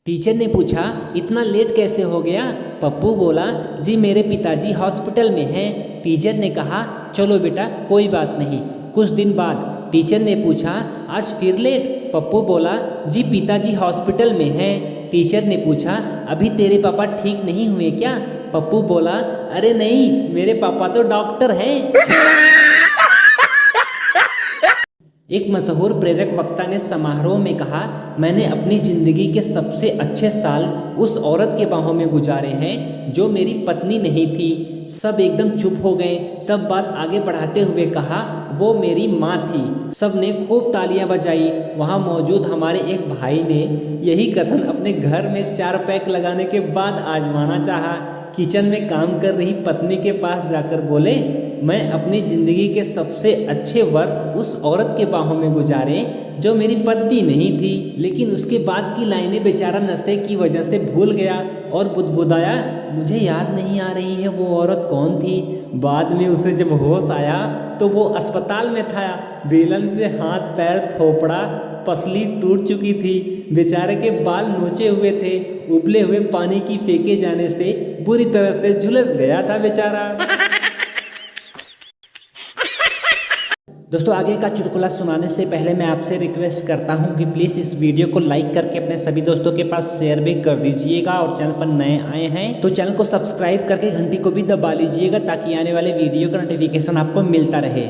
Teacher ने पूछा, इतना लेट कैसे हो गया? पप्पू बोला, जी मेरे पिताजी हॉस्पिटल में हैं। टीचर ने कहा, चलो बेटा कोई बात नहीं। कुछ दिन बाद टीचर ने पूछा, आज फिर लेट? पप्पू बोला, जी पिताजी हॉस्पिटल में हैं। टीचर ने पूछा, अभी तेरे पापा ठीक नहीं हुए क्या? पप्पू बोला, अरे नहीं, मेरे पापा तो डॉक्टर हैं। एक मशहूर प्रेरक वक्ता ने समारोह में कहा, मैंने अपनी ज़िंदगी के सबसे अच्छे साल उस औरत के बाहों में गुजारे हैं जो मेरी पत्नी नहीं थी। सब एकदम चुप हो गए। तब बात आगे बढ़ाते हुए कहा, वो मेरी माँ थी। सब ने खूब तालियां बजाई। वहाँ मौजूद हमारे एक भाई ने यही कथन अपने घर में 4 पैक लगाने के बाद आजमाना चाहा। किचन में काम कर रही पत्नी के पास जाकर बोले, मैं अपनी ज़िंदगी के सबसे अच्छे वर्ष उस औरत के बाहों में गुजारे जो मेरी पत्नी नहीं थी। लेकिन उसके बाद की लाइनें बेचारा नशे की वजह से भूल गया और बुदबुदाया, मुझे याद नहीं आ रही है वो औरत कौन थी। बाद में उसे जब होश आया तो वो अस्पताल में था। बेलन से हाथ पैर थोपड़ा, पसली टूट चुकी थी। बेचारे के बाल नोचे हुए थे। उबले हुए पानी की फेंके जाने से बुरी तरह से झुलस गया था बेचारा। दोस्तों, आगे का चुटकुला सुनाने से पहले मैं आपसे रिक्वेस्ट करता हूं कि प्लीज़ इस वीडियो को लाइक करके अपने सभी दोस्तों के पास शेयर भी कर दीजिएगा और चैनल पर नए आए हैं तो चैनल को सब्सक्राइब करके घंटी को भी दबा लीजिएगा ताकि आने वाले वीडियो का नोटिफिकेशन आपको मिलता रहे।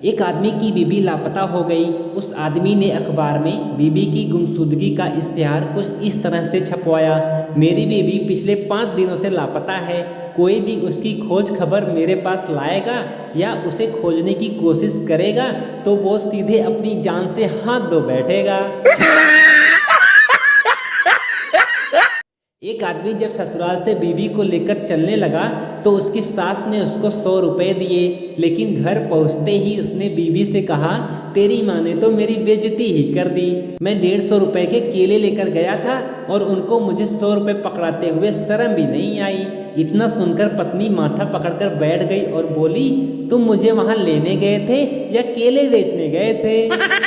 एक आदमी की बीबी लापता हो गई। उस आदमी ने अखबार में बीबी की गुमशुदगी का इश्तिहार कुछ इस तरह से छपवाया, मेरी बीबी पिछले 5 दिनों से लापता है। कोई भी उसकी खोज खबर मेरे पास लाएगा या उसे खोजने की कोशिश करेगा तो वो सीधे अपनी जान से हाथ धो बैठेगा। एक आदमी जब ससुराल से बीबी को लेकर चलने लगा तो उसकी सास ने उसको 100 रुपये दिए, लेकिन घर पहुंचते ही उसने बीबी से कहा, तेरी माँ ने तो मेरी बेइज्जती ही कर दी। मैं 150 रुपये के केले लेकर गया था और उनको मुझे 100 रुपये पकड़ाते हुए शर्म भी नहीं आई। इतना सुनकर पत्नी माथा पकड़कर बैठ गई और बोली, तुम मुझे वहाँ लेने गए थे या केले बेचने गए थे?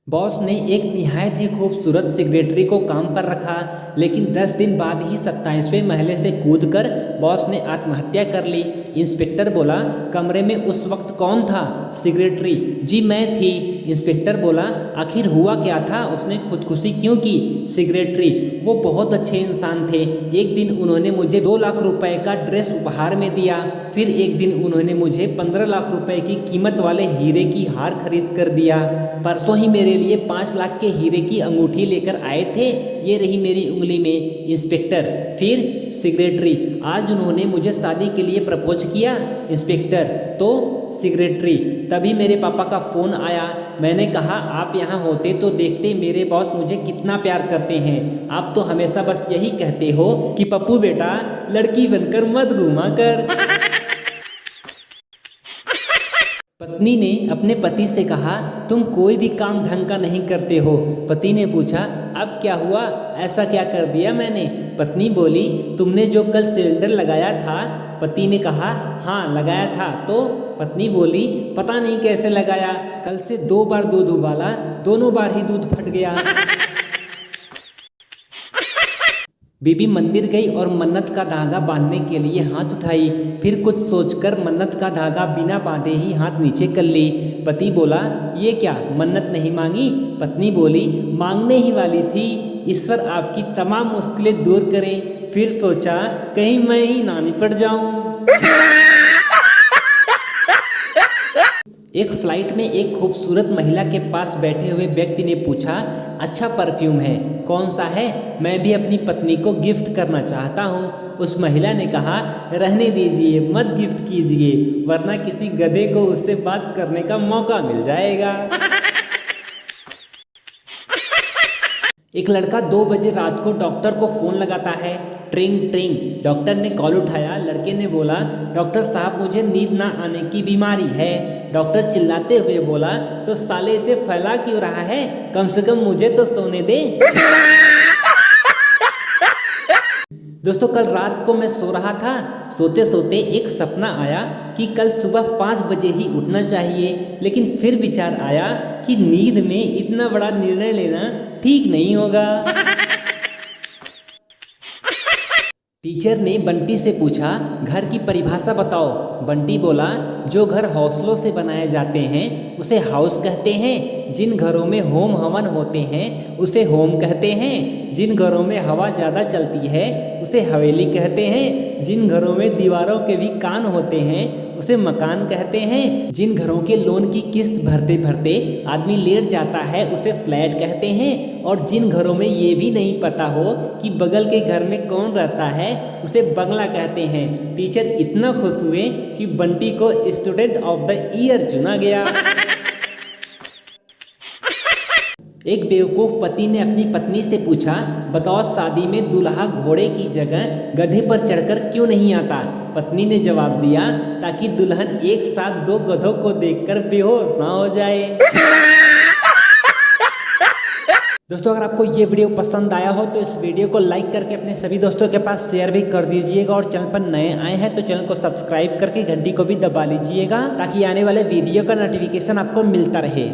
बॉस ने एक निहायत ही खूबसूरत सेक्रेटरी को काम पर रखा, लेकिन 10 दिन बाद ही 27वें महले से कूदकर बॉस ने आत्महत्या कर ली। इंस्पेक्टर बोला, कमरे में उस वक्त कौन था? सेक्रेटरी, जी मैं थी। इंस्पेक्टर बोला, आखिर हुआ क्या था? उसने खुदकुशी क्यों की? सेक्रेटरी, वो बहुत अच्छे इंसान थे। एक दिन उन्होंने मुझे 2 लाख रुपए का ड्रेस उपहार में दिया। फिर एक दिन उन्होंने मुझे 15 लाख रुपए की कीमत वाले हीरे की हार खरीद कर दिया। परसों ही मेरे लिए 5 लाख के हीरे की अंगूठी लेकर आए थे, ये रही मेरी उंगली में। इंस्पेक्टर, फिर? सेक्रेटरी, आज उन्होंने मुझे शादी के लिए प्रपोज किया। इंस्पेक्टर, तो? सेक्रेटरी, तभी मेरे पापा का फ़ोन आया। मैंने कहा, आप यहाँ होते तो देखते मेरे बॉस मुझे कितना प्यार करते हैं। आप तो हमेशा बस यही कहते हो कि पप्पू बेटा लड़की बनकर मत घूमा कर। पत्नी ने अपने पति से कहा, तुम कोई भी काम ढंग का नहीं करते हो। पति ने पूछा, अब क्या हुआ? ऐसा क्या कर दिया मैंने? पत्नी बोली, तुमने जो कल सिलेंडर लगाया था। पति ने कहा, हाँ लगाया था। तो? पत्नी बोली, पता नहीं कैसे लगाया, कल से 2 बार दूध उबाला, दोनों बार ही दूध फट गया। बीबी मंदिर गई और मन्नत का धागा बांधने के लिए हाथ उठाई। फिर कुछ सोचकर मन्नत का धागा बिना बांधे ही हाथ नीचे कर ली। पति बोला, ये क्या, मन्नत नहीं मांगी? पत्नी बोली, मांगने ही वाली थी। ईश्वर आपकी तमाम मुश्किलें दूर करे। फिर सोचा, कहीं मैं ही ना निपट जाऊं। एक फ्लाइट में एक खूबसूरत महिला के पास बैठे हुए व्यक्ति ने पूछा, अच्छा परफ्यूम है, कौन सा है? मैं भी अपनी पत्नी को गिफ्ट करना चाहता हूँ। उस महिला ने कहा, रहने दीजिए, मत गिफ्ट कीजिए, वरना किसी गधे को उससे बात करने का मौका मिल जाएगा। एक लड़का 2 बजे रात को डॉक्टर को फ़ोन लगाता है। ट्रिंग ट्रिंग। डॉक्टर ने कॉल उठाया। लड़के ने बोला, डॉक्टर साहब मुझे नींद ना आने की बीमारी है। डॉक्टर चिल्लाते हुए बोला, तो साले इसे फैला क्यों रहा है? कम से कम मुझे तो सोने दे। दोस्तों कल रात को मैं सो रहा था, सोते सोते एक सपना आया कि कल सुबह 5 बजे ही उठना चाहिए, लेकिन फिर विचार आया कि नींद में इतना बड़ा निर्णय लेना ठीक नहीं होगा। टीचर ने बंटी से पूछा, घर की परिभाषा बताओ। बंटी बोला, जो घर हौसलों से बनाए जाते हैं उसे हाउस कहते हैं, जिन घरों में होम हवन होते हैं उसे होम कहते हैं, जिन घरों में हवा ज़्यादा चलती है उसे हवेली कहते हैं, जिन घरों में दीवारों के भी कान होते हैं उसे मकान कहते हैं, जिन घरों के लोन की किस्त भरते भरते आदमी लेट जाता है उसे फ्लैट कहते हैं, और जिन घरों में ये भी नहीं पता हो कि बगल के घर में कौन रहता है उसे बंगला कहते हैं। टीचर इतना खुश हुए कि बंटी को स्टूडेंट ऑफ द ईयर चुना गया। एक बेवकूफ़ पति ने अपनी पत्नी से पूछा, बताओ शादी में दूल्हा घोड़े की जगह गधे पर चढ़कर क्यों नहीं आता। पत्नी ने जवाब दिया, ताकि दुल्हन एक साथ 2 गधों को देखकर बेहोश ना हो जाए। दोस्तों अगर आपको ये वीडियो पसंद आया हो तो इस वीडियो को लाइक करके अपने सभी दोस्तों के पास शेयर भी कर दीजिएगा, और चैनल पर नए आए हैं तो चैनल को सब्सक्राइब करके घंटी को भी दबा लीजिएगा, ताकि आने वाले वीडियो का नोटिफिकेशन आपको मिलता रहे।